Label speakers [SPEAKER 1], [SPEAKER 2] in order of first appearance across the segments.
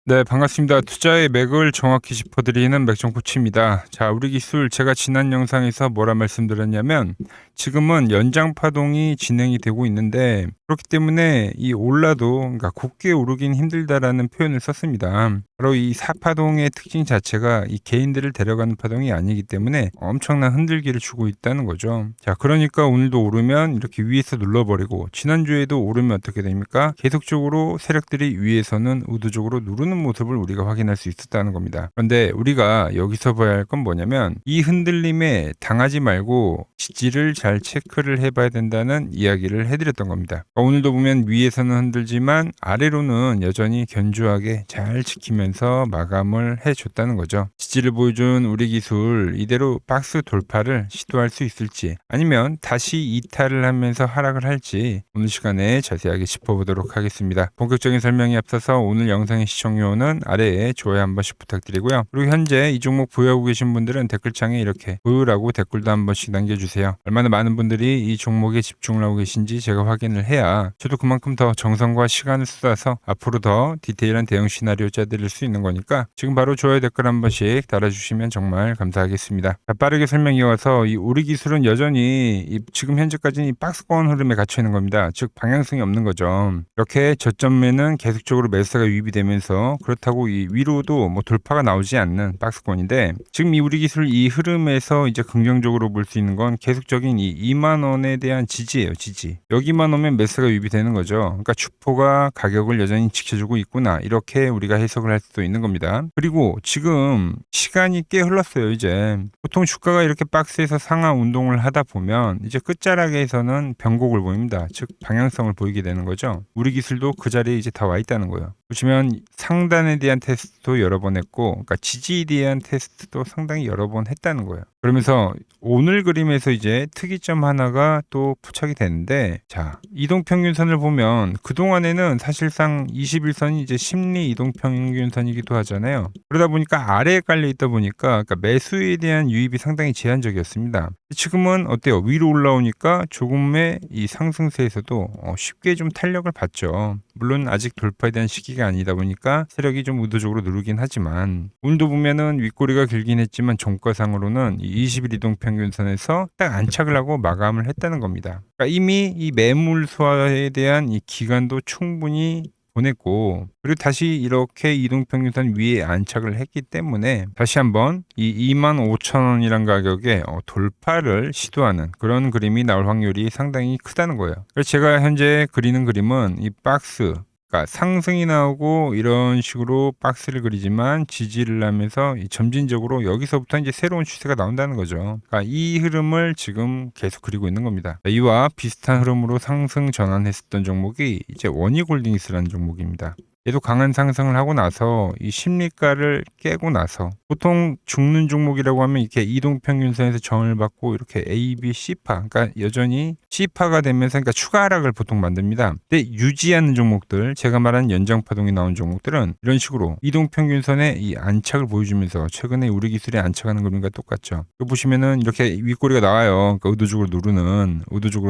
[SPEAKER 1] 네, 반갑습니다. 투자의 맥을 정확히 짚어드리는 맥정코치입니다. 자, 우리 기술 제가 지난 영상에서 뭐라 말씀드렸냐면 지금은 연장 파동이 진행이 되고 있는데 그렇기 때문에 이 올라도 그러니까 곧게 오르긴 힘들다라는 표현을 썼습니다. 바로 이 사파동의 특징 자체가 이 개인들을 데려가는 파동이 아니기 때문에 엄청난 흔들기를 주고 있다는 거죠. 자, 그러니까 오늘도 오르면 이렇게 위에서 눌러버리고 지난주에도 오르면 어떻게 됩니까? 계속적으로 세력들이 위에서는 의도적으로 누르는 모습을 우리가 확인할 수 있었다는 겁니다. 그런데 우리가 여기서 봐야 할 건 뭐냐면 이 흔들림에 당하지 말고 지지를 잘 체크를 해봐야 된다는 이야기를 해드렸던 겁니다. 오늘도 보면 위에서는 흔들지만 아래로는 여전히 견조하게 잘 지키면서 마감을 해줬다는 거죠. 지지를 보여준 우리 기술 이대로 박스 돌파를 시도할 수 있을지 아니면 다시 이탈을 하면서 하락을 할지 오늘 시간에 자세하게 짚어보도록 하겠습니다. 본격적인 설명에 앞서서 오늘 영상의 시청료는 아래에 좋아요 한 번씩 부탁드리고요. 그리고 현재 이 종목 보유하고 계신 분들은 댓글창에 이렇게 보유라고 댓글도 한 번씩 남겨주세요. 얼마나 많은 분들이 이 종목에 집중을 하고 계신지 제가 확인을 해야 저도 그만큼 더 정성과 시간을 쏟아서 앞으로 더 디테일한 대응 시나리오 짜드릴 수 있는 거니까 지금 바로 좋아요 댓글 한 번씩 달아주시면 정말 감사하겠습니다. 자, 빠르게 설명 이어서 이 우리 기술은 여전히 지금 현재까지는 이 박스권 흐름에 갇혀 있는 겁니다. 즉 방향성이 없는 거죠. 이렇게 저점에는 계속적으로 매수가 유입이 되면서 그렇다고 이 위로도 뭐 돌파가 나오지 않는 박스권인데 지금 이 우리 기술 이 흐름에서 이제 긍정적으로 볼 수 있는 건 계속적인 이 2만 원에 대한 지지예요. 지지. 여기만 오면 매수가 유입이 되는 거죠. 그러니까 주포가 가격을 여전히 지켜주고 있구나 이렇게 우리가 해석을 할 수도 있는 겁니다. 그리고 지금 시간이 꽤 흘렀어요. 이제 보통 주가가 이렇게 박스에서 상하 운동을 하다 보면 이제 끝자락에서는 변곡을 보입니다. 즉 방향성을 보이게 되는 거죠. 우리 기술도 그 자리에 이제 다 와 있다는 거예요. 보시면 상단에 대한 테스트도 여러 번 했고 그러니까 지지에 대한 테스트도 상당히 여러 번 했다는 거예요. 그러면서 오늘 그림에서 이제 특이점 하나가 또 포착이 되는데 자 이동평균선을 보면 그동안에는 사실상 21선이 이제 심리 이동평균선이기도 하잖아요. 그러다 보니까 아래에 깔려 있다 보니까 그러니까 매수에 대한 유입이 상당히 제한적이었습니다. 지금은 어때요? 위로 올라오니까 조금의 이 상승세에서도 쉽게 좀 탄력을 받죠. 물론 아직 돌파에 대한 시기가 아니다 보니까 세력이 좀 의도적으로 누르긴 하지만 오늘도 보면은 윗꼬리가 길긴 했지만 종가상으로는 20일 이동평균선에서 딱 안착을 하고 마감을 했다는 겁니다. 그러니까 이미 이 매물 소화에 대한 이 기간도 충분히 보냈고 그리고 다시 이렇게 이동평균선 위에 안착을 했기 때문에 다시 한번 이 25,000원이란 가격에 돌파를 시도하는 그런 그림이 나올 확률이 상당히 크다는 거예요. 그래서 제가 현재 그리는 그림은 이 박스 그러니까 상승이 나오고 이런 식으로 박스를 그리지만 지지를 하면서 점진적으로 여기서부터 이제 새로운 추세가 나온다는 거죠. 그러니까 이 흐름을 지금 계속 그리고 있는 겁니다. 이와 비슷한 흐름으로 상승 전환했었던 종목이 이제 원익홀딩스라는 종목입니다. 얘도 강한 상승을 하고 나서 이 심리가를 깨고 나서 보통 죽는 종목이라고 하면 이렇게 이동평균선에서 저항을 받고 이렇게 A, B, C파 그러니까 여전히 C파가 되면서 그러니까 추가 하락을 보통 만듭니다. 근데 유지하는 종목들 제가 말한 연장파동이 나온 종목들은 이런 식으로 이동평균선에 이 안착을 보여주면서 최근에 우리 기술이 안착하는 그림과 똑같죠. 여기 보시면은 이렇게 윗꼬리가 나와요. 그러니까 의도적으로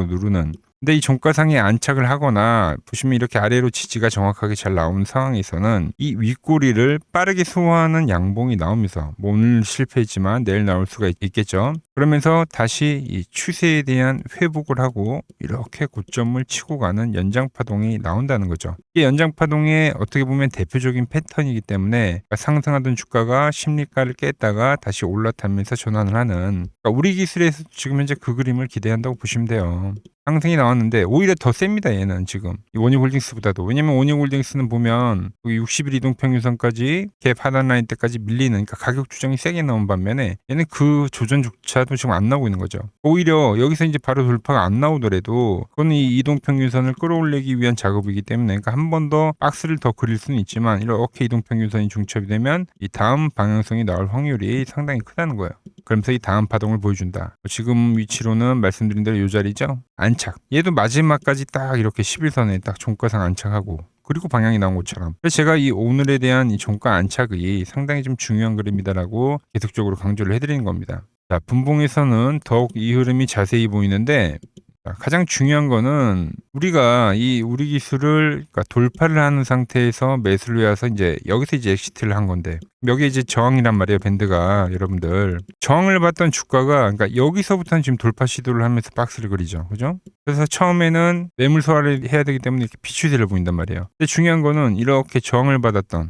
[SPEAKER 1] 누르는 근데 이 종가상에 안착을 하거나 보시면 이렇게 아래로 지지가 정확하게 잘 나온 상황에서는 이 윗꼬리를 빠르게 소화하는 양봉이 나오면서 뭐 오늘 실패했지만 내일 나올 수가 있겠죠. 그러면서 다시 이 추세에 대한 회복을 하고 이렇게 고점을 치고 가는 연장파동이 나온다는 거죠. 이게 연장파동의 어떻게 보면 대표적인 패턴이기 때문에 상승하던 주가가 심리가를 깼다가 다시 올라타면서 전환을 하는 그러니까 우리 기술에서 지금 현재 그 그림을 기대한다고 보시면 돼요. 상승이 나왔는데 오히려 더 셉니다. 얘는 지금 이 원익홀딩스보다도. 왜냐면 원익홀딩스는 보면 60일 이동평균선까지 갭 하단 라인 때까지 밀리는 그러니까 가격 조정이 세게 나온 반면에 얘는 그 조정조차도 지금 안 나오고 있는 거죠. 오히려 여기서 이제 바로 돌파가 안 나오더라도 그건 이 이동평균선을 끌어올리기 위한 작업이기 때문에 그러니까 한 번 더 박스를 더 그릴 수는 있지만 이렇게 이동평균선이 중첩이 되면 이 다음 방향성이 나올 확률이 상당히 크다는 거예요. 그러면서 이 다음 파동을 보여준다. 지금 위치로는 말씀드린 대로 이 자리죠. 안착. 얘도 마지막까지 딱 이렇게 11선에 딱 종가상 안착하고 그리고 방향이 나온 것처럼. 그래서 제가 이 오늘에 대한 이 종가 안착이 상당히 좀 중요한 그림이다라고 계속적으로 강조를 해드리는 겁니다. 자, 분봉에서는 더욱 이 흐름이 자세히 보이는데 가장 중요한 거는 우리가 이 우리 기술을 그러니까 돌파를 하는 상태에서 매수를 해서 이제 여기서 이제 엑시트를 한 건데 여기 이제 저항이란 말이에요. 밴드가 여러분들 저항을 받던 주가가 그러니까 여기서부터는 지금 돌파 시도를 하면서 박스를 그리죠. 그죠? 그래서 처음에는 매물 소화를 해야 되기 때문에 이렇게 비추세를 보인단 말이에요. 근데 중요한 거는 이렇게 저항을 받았던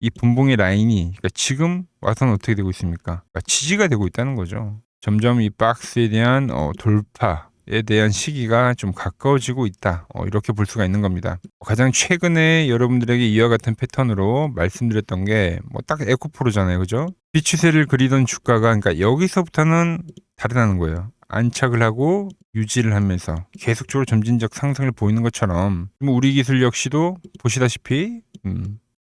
[SPEAKER 1] 이 분봉의 라인이 그러니까 지금 와서는 어떻게 되고 있습니까? 그러니까 지지가 되고 있다는 거죠. 점점 이 박스에 대한 돌파에 대한 시기가 좀 가까워지고 있다. 이렇게 볼 수가 있는 겁니다. 가장 최근에 여러분들에게 이와 같은 패턴으로 말씀드렸던 게 뭐 딱 에코프로잖아요. 그죠? 비추세를 그리던 주가가 그러니까 여기서부터는 다르다는 거예요. 안착을 하고 유지를 하면서 계속적으로 점진적 상승을 보이는 것처럼 우리 기술 역시도 보시다시피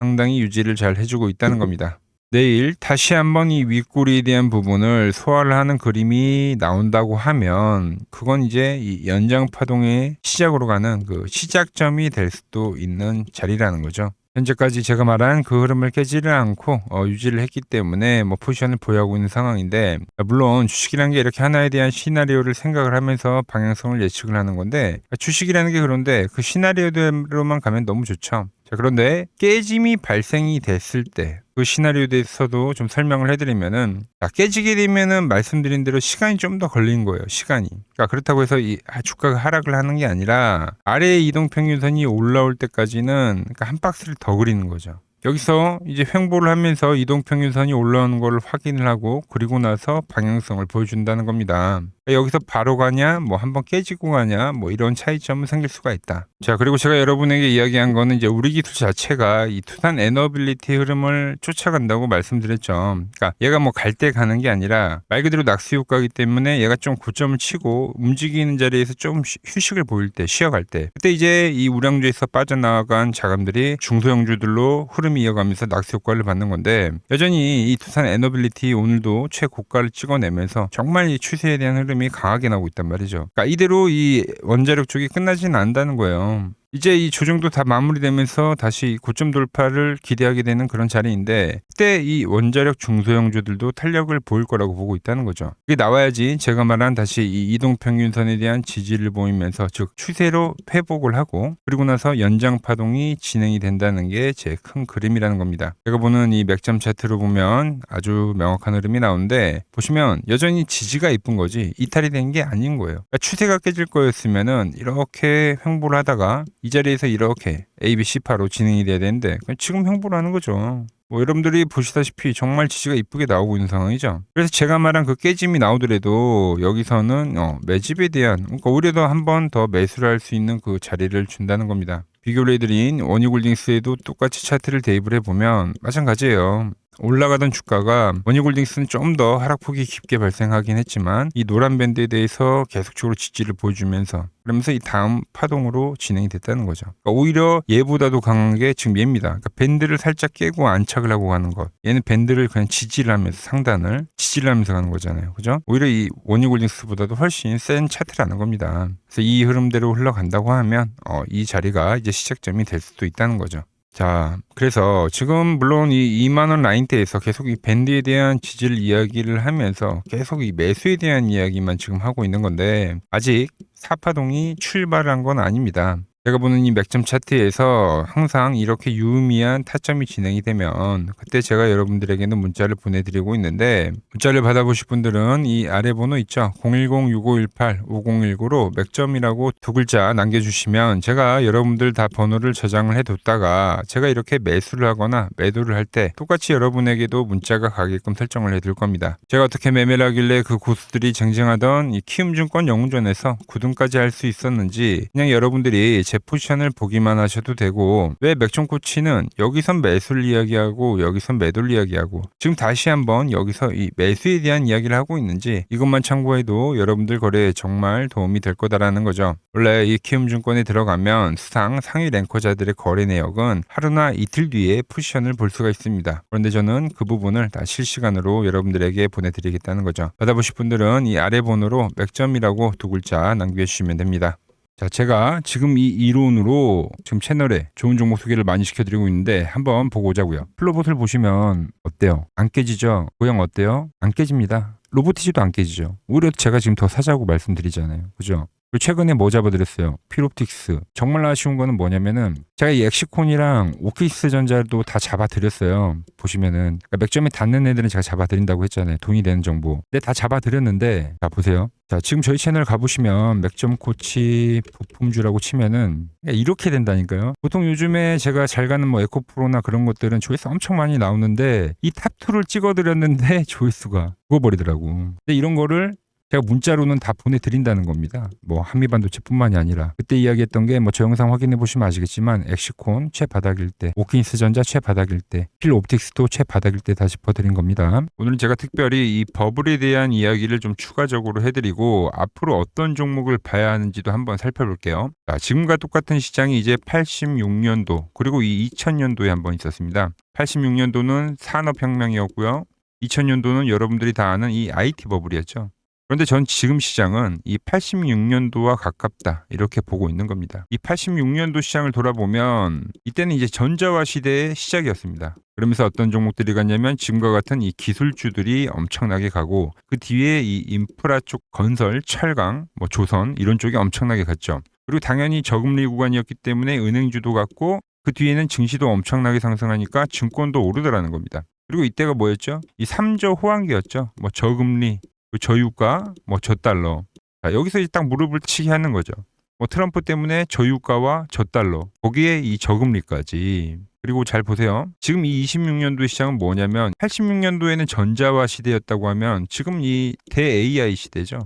[SPEAKER 1] 상당히 유지를 잘 해주고 있다는 겁니다. 내일 다시 한번 이 윗꼬리에 대한 부분을 소화를 하는 그림이 나온다고 하면 그건 이제 이 연장 파동의 시작으로 가는 그 시작점이 될 수도 있는 자리라는 거죠. 현재까지 제가 말한 그 흐름을 깨지를 않고 유지를 했기 때문에 뭐 포지션을 보유하고 있는 상황인데 물론 주식이라는 게 이렇게 하나에 대한 시나리오를 생각을 하면서 방향성을 예측을 하는 건데 주식이라는 게 그런데 그 시나리오대로만 가면 너무 좋죠. 자, 그런데 깨짐이 발생이 됐을 때 그 시나리오에 대해서도 좀 설명을 해드리면은 깨지게 되면은 말씀드린 대로 시간이 좀 더 걸린 거예요. 시간이. 그러니까 그렇다고 해서 이 주가가 하락을 하는 게 아니라 아래의 이동평균선이 올라올 때까지는 그러니까 한 박스를 더 그리는 거죠. 여기서 이제 횡보를 하면서 이동평균선이 올라오는 걸 확인을 하고 그리고 나서 방향성을 보여준다는 겁니다. 여기서 바로 가냐 뭐 한번 깨지고 가냐 뭐 이런 차이점은 생길 수가 있다. 자, 그리고 제가 여러분에게 이야기한 거는 이제 우리 기술 자체가 이 투산 에너빌리티 흐름을 쫓아간다고 말씀드렸죠. 그러니까 얘가 뭐 갈 때 가는 게 아니라 말 그대로 낙수 효과이기 때문에 얘가 좀 고점을 치고 움직이는 자리에서 좀 휴식을 보일 때 쉬어갈 때 그때 이제 이 우량주에서 빠져나간 자금들이 중소형주들로 흐름이 이어가면서 낙수 효과를 받는 건데 여전히 이 투산 에너빌리티 오늘도 최고가를 찍어내면서 정말 이 추세에 대한 흐름이 강하게 나오고 있단 말이죠. 그러니까 이대로 이 원자력 쪽이 끝나지는 않는다는 거예요. 이제 이 조정도 다 마무리되면서 다시 고점 돌파를 기대하게 되는 그런 자리인데 그때 이 원자력 중소형주들도 탄력을 보일 거라고 보고 있다는 거죠. 이게 나와야지 제가 말한 다시 이 이동평균선에 대한 지지를 보이면서 즉 추세로 회복을 하고 그리고 나서 연장 파동이 진행이 된다는 게 제 큰 그림이라는 겁니다. 제가 보는 이 맥점 차트로 보면 아주 명확한 흐름이 나오는데 보시면 여전히 지지가 이쁜 거지 이탈이 된 게 아닌 거예요. 그러니까 추세가 깨질 거였으면은 이렇게 횡보를 하다가 이 자리에서 이렇게 ABC파로 진행이 돼야 되는데 지금 횡보를 하는 거죠. 뭐 여러분들이 보시다시피 정말 지지가 이쁘게 나오고 있는 상황이죠. 그래서 제가 말한 그 깨짐이 나오더라도 여기서는 매집에 대한 그러니까 오히려 더 한 번 더 매수를 할 수 있는 그 자리를 준다는 겁니다. 비교를 해드린 원유골딩스에도 똑같이 차트를 대입을 해보면 마찬가지예요. 올라가던 주가가 원유골딩스는 좀 더 하락폭이 깊게 발생하긴 했지만 이 노란 밴드에 대해서 계속적으로 지지를 보여주면서 그러면서 이 다음 파동으로 진행이 됐다는 거죠. 그러니까 오히려 얘보다도 강한 게 지금 얘입니다. 그러니까 밴드를 살짝 깨고 안착을 하고 가는 것. 얘는 밴드를 그냥 지지를 하면서 상단을 지지를 하면서 가는 거잖아요. 그죠? 오히려 이 원유골딩스보다도 훨씬 센 차트라는 겁니다. 그래서 이 흐름대로 흘러간다고 하면 이 자리가 이제 시작점이 될 수도 있다는 거죠. 자, 그래서 지금 물론 이 2만원 라인대에서 계속 이 밴드에 대한 지지를 이야기를 하면서 계속 이 매수에 대한 이야기만 지금 하고 있는 건데 아직 4파동이 출발한 건 아닙니다. 제가 보는 이 맥점 차트에서 항상 이렇게 유의미한 타점이 진행이 되면 그때 제가 여러분들에게는 문자를 보내드리고 있는데 문자를 받아보실 분들은 이 아래 번호 있죠. 010-6518-5019로 맥점이라고 두 글자 남겨주시면 제가 여러분들 다 번호를 저장을 해뒀다가 제가 이렇게 매수를 하거나 매도를 할 때 똑같이 여러분에게도 문자가 가게끔 설정을 해둘 겁니다. 제가 어떻게 매매를 하길래 그 고수들이 쟁쟁하던 이 키움증권 영웅전에서 9등까지 할 수 있었는지 그냥 여러분들이 제 포지션을 보기만 하셔도 되고 왜 맥종코치는 여기선 매수를 이야기하고 여기선 매도를 이야기하고 지금 다시 한번 여기서 이 매수에 대한 이야기를 하고 있는지 이것만 참고해도 여러분들 거래에 정말 도움이 될 거다라는 거죠. 원래 이 키움증권에 들어가면 수상 상위 랭커자들의 거래 내역은 하루나 이틀 뒤에 포지션을 볼 수가 있습니다. 그런데 저는 그 부분을 다 실시간으로 여러분들에게 보내드리겠다는 거죠. 받아보실 분들은 이 아래 번호로 맥점이라고 두 글자 남겨주시면 됩니다. 자, 제가 지금 이 이론으로 지금 채널에 좋은 종목 소개를 많이 시켜드리고 있는데 한번 보고 오자고요. 플로봇을 보시면 어때요? 안 깨지죠? 모양 어때요? 안 깨집니다. 로보티지도 안 깨지죠. 오히려 제가 지금 더 사자고 말씀드리잖아요. 그죠? 그리고 최근에 뭐 잡아드렸어요? 필옵틱스. 정말 아쉬운 거는 뭐냐면은 제가 이 엑시콘이랑 오키스 전자도 다 잡아드렸어요. 보시면은 그러니까 맥점에 닿는 애들은 제가 잡아드린다고 했잖아요. 돈이 되는 정보. 근데 다 잡아드렸는데 자 보세요. 자 지금 저희 채널 가보시면 맥점 코치 부품주라고 치면은 이렇게 된다니까요. 보통 요즘에 제가 잘 가는 뭐 에코프로나 그런 것들은 조회수 엄청 많이 나오는데 이 탑2를 찍어드렸는데 조회수가 죽어버리더라고. 근데 이런 거를 제가 문자로는 다 보내드린다는 겁니다. 뭐 한미반도체뿐만이 아니라 그때 이야기했던 게 뭐 저 영상 확인해 보시면 아시겠지만 엑시콘 최바닥일 때, 오킨스 전자 최바닥일 때, 필옵틱스도 최바닥일 때 다 짚어드린 겁니다. 오늘은 제가 특별히 이 버블에 대한 이야기를 좀 추가적으로 해드리고 앞으로 어떤 종목을 봐야 하는지도 한번 살펴볼게요. 자, 지금과 똑같은 시장이 이제 86년도 그리고 이 2000년도에 한번 있었습니다. 86년도는 산업혁명이었고요. 2000년도는 여러분들이 다 아는 이 IT 버블이었죠. 그런데 전 지금 시장은 이 86년도와 가깝다 이렇게 보고 있는 겁니다. 이 86년도 시장을 돌아보면 이때는 이제 전자화 시대의 시작이었습니다. 그러면서 어떤 종목들이 갔냐면 지금과 같은 이 기술주들이 엄청나게 가고 그 뒤에 이 인프라 쪽 건설, 철강, 뭐 조선 이런 쪽이 엄청나게 갔죠. 그리고 당연히 저금리 구간이었기 때문에 은행주도 갔고 그 뒤에는 증시도 엄청나게 상승하니까 증권도 오르더라는 겁니다. 그리고 이때가 뭐였죠? 이 3조 호황기였죠. 뭐 저금리 저유가, 뭐 저달러. 자, 여기서 이제 딱 무릎을 치게 하는 거죠. 뭐 트럼프 때문에 저유가와 저달러, 거기에 이 저금리까지. 그리고 잘 보세요. 지금 이 26년도 시장은 뭐냐면 86년도에는 전자화 시대였다고 하면 지금 이 대 AI 시대죠.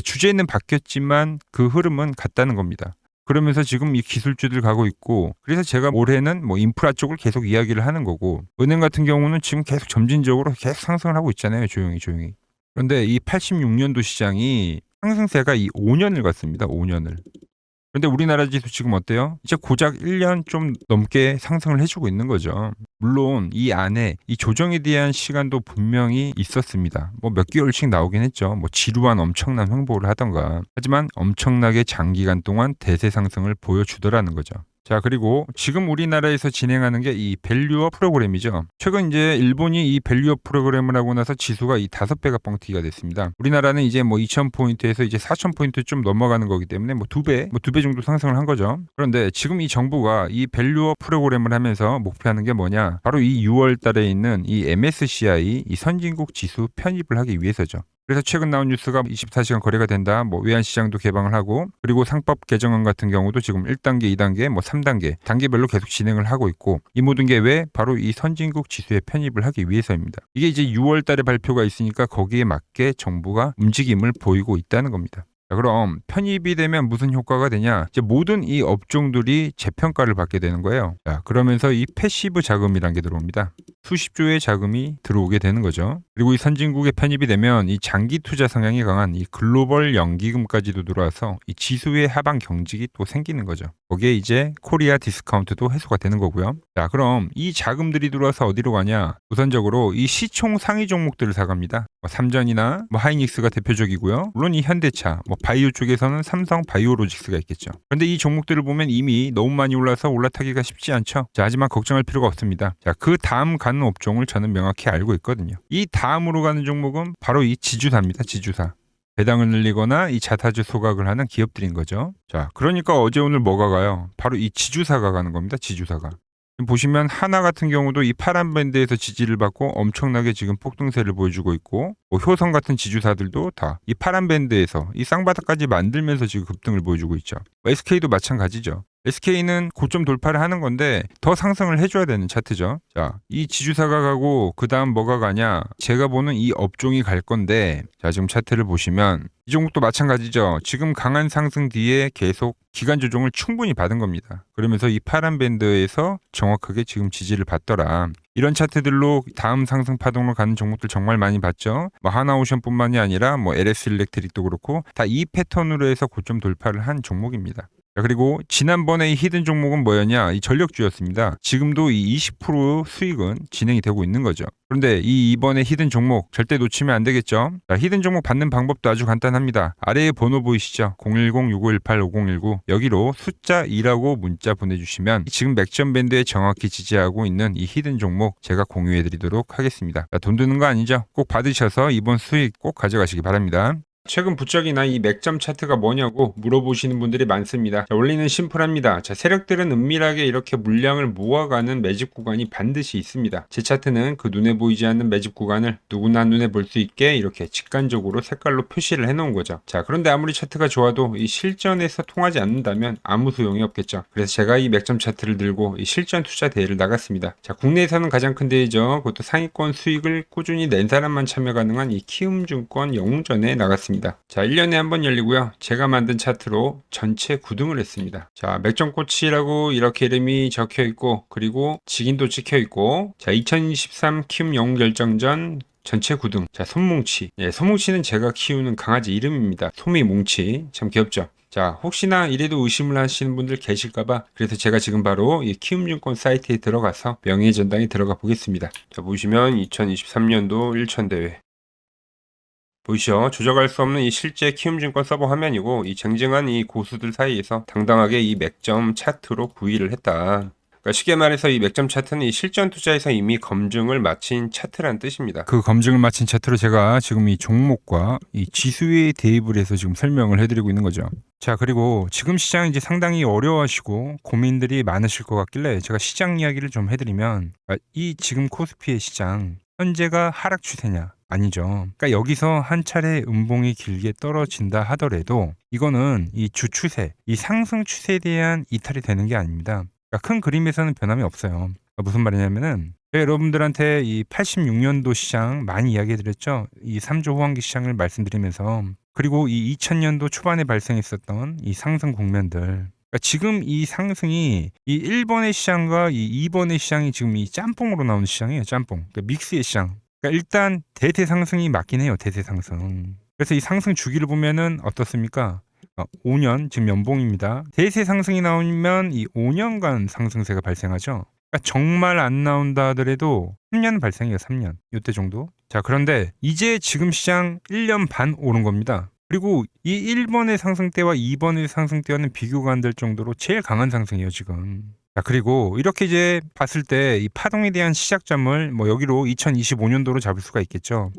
[SPEAKER 1] 주제는 바뀌었지만 그 흐름은 같다는 겁니다. 그러면서 지금 이 기술주들 가고 있고 그래서 제가 올해는 뭐 인프라 쪽을 계속 이야기를 하는 거고 은행 같은 경우는 지금 계속 점진적으로 계속 상승을 하고 있잖아요. 조용히. 그런데 이 86년도 시장이 상승세가 이 5년을 갔습니다. 5년을. 그런데 우리나라 지수 지금 어때요? 이제 고작 1년 좀 넘게 상승을 해주고 있는 거죠. 물론 이 안에 이 조정에 대한 시간도 분명히 있었습니다. 뭐 몇 개월씩 나오긴 했죠. 뭐 지루한 엄청난 횡보를 하던가. 하지만 엄청나게 장기간 동안 대세 상승을 보여주더라는 거죠. 자, 그리고 지금 우리나라에서 진행하는 게 이 밸류업 프로그램이죠. 최근 이제 일본이 이 밸류업 프로그램을 하고 나서 지수가 이 5배가 뻥튀기가 됐습니다. 우리나라는 이제 뭐 2000포인트에서 이제 4000포인트 좀 넘어가는 거기 때문에 뭐 2배 정도 상승을 한 거죠. 그런데 지금 이 정부가 이 밸류업 프로그램을 하면서 목표하는 게 뭐냐? 바로 이 6월 달에 있는 이 MSCI 이 선진국 지수 편입을 하기 위해서죠. 그래서 최근 나온 뉴스가 24시간 거래가 된다. 뭐 외환시장도 개방을 하고 그리고 상법 개정안 같은 경우도 지금 1단계, 2단계, 뭐 3단계 단계별로 계속 진행을 하고 있고 이 모든 게 왜? 바로 이 선진국 지수에 편입을 하기 위해서입니다. 이게 이제 6월 달에 발표가 있으니까 거기에 맞게 정부가 움직임을 보이고 있다는 겁니다. 자, 그럼 편입이 되면 무슨 효과가 되냐? 이제 모든 이 업종들이 재평가를 받게 되는 거예요. 자, 그러면서 이 패시브 자금이란 게 들어옵니다. 수십조의 자금이 들어오게 되는 거죠. 그리고 이 선진국에 편입이 되면 이 장기 투자 성향이 강한 이 글로벌 연기금까지도 들어와서 이 지수의 하방 경직이 또 생기는 거죠. 거기에 이제 코리아 디스카운트도 해소가 되는 거고요. 자, 그럼 이 자금들이 들어와서 어디로 가냐? 우선적으로 이 시총 상위 종목들을 사갑니다. 뭐 삼전이나 뭐 하이닉스가 대표적이고요. 물론 이 현대차, 뭐 바이오 쪽에서는 삼성 바이오로직스가 있겠죠. 그런데 이 종목들을 보면 이미 너무 많이 올라서 올라타기가 쉽지 않죠. 자, 하지만 걱정할 필요가 없습니다. 자, 그 다음 가는 업종을 저는 명확히 알고 있거든요. 이 다음으로 가는 종목은 바로 이 지주사입니다. 지주사. 배당을 늘리거나 이 자사주 소각을 하는 기업들인 거죠. 자, 그러니까 어제 오늘 뭐가 가요? 바로 이 지주사가 가는 겁니다. 지주사가. 보시면 하나 같은 경우도 이 파란 밴드에서 지지를 받고 엄청나게 지금 폭등세를 보여주고 있고 뭐 효성 같은 지주사들도 다 이 파란 밴드에서 이 쌍바닥까지 만들면서 지금 급등을 보여주고 있죠. SK도 마찬가지죠. SK는 고점 돌파를 하는 건데 더 상승을 해줘야 되는 차트죠. 자, 이 지주사가 가고 그 다음 뭐가 가냐? 제가 보는 이 업종이 갈 건데 자, 지금 차트를 보시면 이 종목도 마찬가지죠. 지금 강한 상승 뒤에 계속 기간 조정을 충분히 받은 겁니다. 그러면서 이 파란 밴드에서 정확하게 지금 지지를 받더라. 이런 차트들로 다음 상승 파동으로 가는 종목들 정말 많이 봤죠. 뭐 하나오션뿐만이 아니라 뭐 LS 일렉트릭도 그렇고 다 이 패턴으로 해서 고점 돌파를 한 종목입니다. 자, 그리고 지난번에 이 히든 종목은 뭐였냐? 이 전력주였습니다. 지금도 이 20% 수익은 진행이 되고 있는 거죠. 그런데 이번에 히든 종목 절대 놓치면 안 되겠죠? 자, 히든 종목 받는 방법도 아주 간단합니다. 아래에 번호 보이시죠? 010-6518-5019 여기로 숫자 2라고 문자 보내주시면 지금 맥점 밴드에 정확히 지지하고 있는 이 히든 종목 제가 공유해드리도록 하겠습니다. 자, 돈 드는 거 아니죠? 꼭 받으셔서 이번 수익 꼭 가져가시기 바랍니다. 최근 부적이나 이 맥점 차트가 뭐냐고 물어보시는 분들이 많습니다. 자, 원리는 심플합니다. 자, 세력들은 은밀하게 이렇게 물량을 모아가는 매집 구간이 반드시 있습니다. 제 차트는 그 눈에 보이지 않는 매집 구간을 누구나 눈에 볼 수 있게 이렇게 직관적으로 색깔로 표시를 해놓은 거죠. 자, 그런데 아무리 차트가 좋아도 이 실전에서 통하지 않는다면 아무 소용이 없겠죠. 그래서 제가 이 맥점 차트를 들고 이 실전 투자 대회를 나갔습니다. 자, 국내에서는 가장 큰 대회죠. 그것도 상위권 수익을 꾸준히 낸 사람만 참여 가능한 이 키움증권 영웅전에 나갔습니다. 자, 1년에 한 번 열리고요. 제가 만든 차트로 전체 9등을 했습니다. 자, 맥점코치라고 이렇게 이름이 적혀 있고, 그리고 직인도 찍혀 있고, 자, 2023 키움 영웅 결정전 전체 9등. 자, 손뭉치. 예, 손뭉치는 제가 키우는 강아지 이름입니다. 소미뭉치. 참 귀엽죠? 자, 혹시나 이래도 의심을 하시는 분들 계실까봐 그래서 제가 지금 바로 이 키움증권 사이트에 들어가서 명예전당에 들어가 보겠습니다. 자, 보시면 2023년도 1천대회 보이시죠? 조작할 수 없는 이 실제 키움증권 서버 화면이고 이 쟁쟁한 이 고수들 사이에서 당당하게 이 맥점 차트로 구의를 했다. 그러니까 쉽게 말해서 이 맥점 차트는 이 실전 투자에서 이미 검증을 마친 차트란 뜻입니다. 그 검증을 마친 차트로 제가 지금 이 종목과 이 지수에 대입을 해서 지금 설명을 해드리고 있는 거죠. 자, 그리고 지금 시장 이제 상당히 어려워하시고 고민들이 많으실 것 같길래 제가 시장 이야기를 좀 해드리면 이 지금 코스피의 시장 현재가 하락 추세냐? 아니죠. 그러니까 여기서 한 차례 음봉이 길게 떨어진다 하더라도 이거는 이 주추세, 이 상승 추세에 대한 이탈이 되는 게 아닙니다. 그러니까 큰 그림에서는 변함이 없어요. 그러니까 무슨 말이냐면은 제가 여러분들한테 이 86년도 시장 많이 이야기해드렸죠. 이 3조 호황기 시장을 말씀드리면서 그리고 이 2000년도 초반에 발생했었던 이 상승 국면들. 그러니까 지금 이 상승이 이 1번의 시장과 이 2번의 시장이 지금 이 짬뽕으로 나오는 시장이에요. 짬뽕. 그러니까 믹스의 시장. 그러니까 일단 대세 상승이 맞긴 해요. 대세 상승. 그래서 이 상승 주기를 보면은 어떻습니까? 5년 지금 연봉입니다. 대세 상승이 나오면 이 5년간 상승세가 발생하죠. 그러니까 정말 안 나온다 하더라도 3년 발생해요. 3년. 이때 정도. 자, 그런데 이제 지금 시장 1년 반 오른 겁니다. 그리고 이 1번의 상승 때와 2번의 상승 때와는 비교가 안 될 정도로 제일 강한 상승이에요, 지금. 자, 그리고 이렇게 이제 봤을 때 이 파동에 대한 시작점을 뭐 여기로 2025년도로 잡을 수가 있겠죠.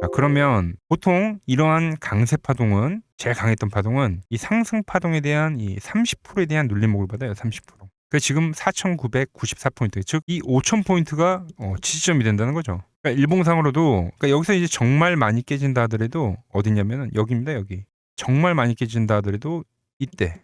[SPEAKER 1] 자, 그러면 보통 이러한 강세 파동은 제일 강했던 파동은 이 상승 파동에 대한 이 30%에 대한 눌림목을 받아요. 30%. 그 지금 4,994포인트, 즉 이 5,000포인트가 지지점이 된다는 거죠. 그러니까 일봉상으로도 그러니까 여기서 이제 정말 많이 깨진다 하더라도 어디냐면은 여기입니다. 여기. 정말 많이 깨진다 하더라도 이때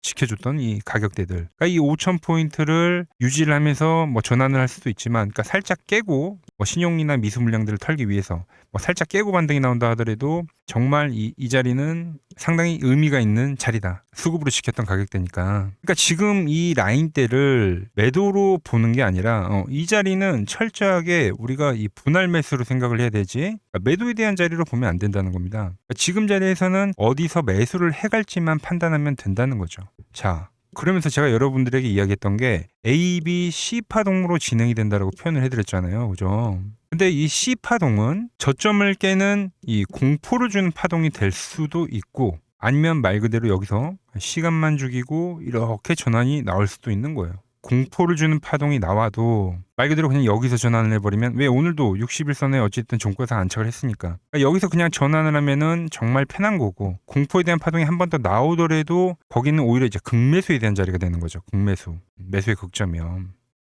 [SPEAKER 1] 지켜줬던 이 가격대들. 그러니까 이 5,000포인트를 유지를 하면서 뭐 전환을 할 수도 있지만, 그러니까 살짝 깨고 뭐 신용이나 미수 물량들을 털기 위해서 뭐 살짝 깨고 반등이 나온다 하더라도 정말 이 자리는 상당히 의미가 있는 자리다. 수급으로 지켰던 가격대니까. 그러니까 지금 이 라인대를 매도로 보는 게 아니라 이 자리는 철저하게 우리가 이 분할 매수로 생각을 해야 되지 그러니까 매도에 대한 자리로 보면 안 된다는 겁니다. 그러니까 지금 자리에서는 어디서 매수를 해갈지만 판단하면 된다는 거죠. 자, 그러면서 제가 여러분들에게 이야기했던 게 A, B, C 파동으로 진행이 된다라고 표현을 해드렸잖아요. 그죠? 근데 이 C 파동은 저점을 깨는 이 공포를 주는 파동이 될 수도 있고 아니면 말 그대로 여기서 시간만 죽이고 이렇게 전환이 나올 수도 있는 거예요. 공포를 주는 파동이 나와도 말 그대로 그냥 여기서 전환을 해버리면 왜 오늘도 60일선에 어쨌든 종가상 안착을 했으니까 그러니까 여기서 그냥 전환을 하면은 정말 편한 거고 공포에 대한 파동이 한 번 더 나오더라도 거기는 오히려 이제 극매수에 대한 자리가 되는 거죠. 극매수. 매수의 극점이요.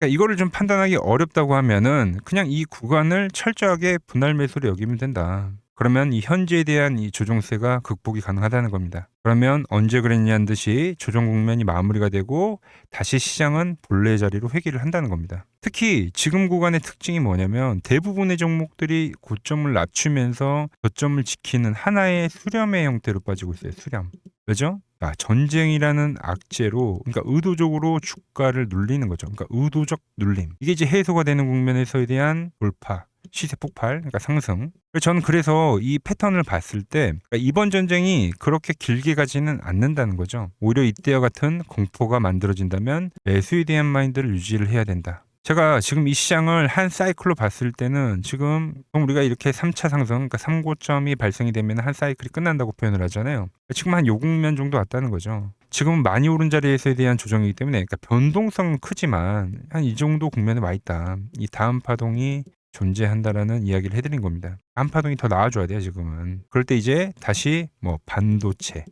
[SPEAKER 1] 그러니까 이거를 좀 판단하기 어렵다고 하면은 그냥 이 구간을 철저하게 분할 매수로 여기면 된다. 그러면 이 현재에 대한 이 조정세가 극복이 가능하다는 겁니다. 그러면 언제 그랬냐는 듯이 조정 국면이 마무리가 되고 다시 시장은 본래의 자리로 회귀를 한다는 겁니다. 특히 지금 구간의 특징이 뭐냐면 대부분의 종목들이 고점을 낮추면서 저점을 지키는 하나의 수렴의 형태로 빠지고 있어요. 수렴. 왜죠? 전쟁이라는 악재로 그러니까 의도적으로 주가를 눌리는 거죠. 그러니까 의도적 눌림. 이게 이제 해소가 되는 국면에서에 대한 돌파. 시세 폭발, 그러니까 상승. 저는 그래서 이 패턴을 봤을 때 그러니까 이번 전쟁이 그렇게 길게 가지는 않는다는 거죠. 오히려 이때와 같은 공포가 만들어진다면 매수에 대한 마인드를 유지를 해야 된다. 제가 지금 이 시장을 한 사이클로 봤을 때는 지금 우리가 이렇게 3차 상승, 그러니까 3고점이 발생이 되면 한 사이클이 끝난다고 표현을 하잖아요. 지금 한 요 국면 정도 왔다는 거죠. 지금은 많이 오른 자리에서에 대한 조정이기 때문에 그러니까 변동성은 크지만 한 이 정도 국면에 와 있다. 이 다음 파동이 존재한다라는 이야기를 해드린 겁니다. 다음 파동이 더 나아져야 돼요, 지금은. 그럴 때 이제 다시 뭐 반도체,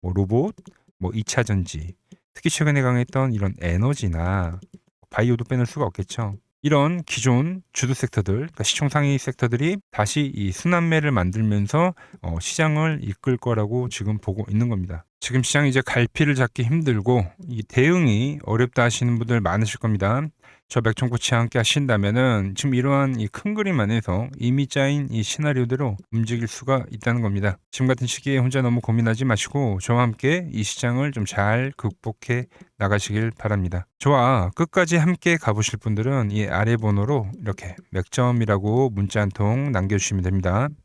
[SPEAKER 1] 뭐 로봇, 뭐 2차 전지, 특히 최근에 강했던 이런 에너지나 바이오도 빼놓을 수가 없겠죠. 이런 기존 주도 섹터들, 그러니까 시총 상위 섹터들이 다시 이 순환매를 만들면서 시장을 이끌 거라고 지금 보고 있는 겁니다. 지금 시장이 이제 갈피를 잡기 힘들고 이 대응이 어렵다 하시는 분들 많으실 겁니다. 저 맥종코치와 함께 하신다면은 지금 이러한 이 큰 그림 안에서 이미 짜인 이 시나리오대로 움직일 수가 있다는 겁니다. 지금 같은 시기에 혼자 너무 고민하지 마시고 저와 함께 이 시장을 좀 잘 극복해 나가시길 바랍니다. 저와 끝까지 함께 가보실 분들은 이 아래 번호로 이렇게 맥점이라고 문자 한 통 남겨주시면 됩니다.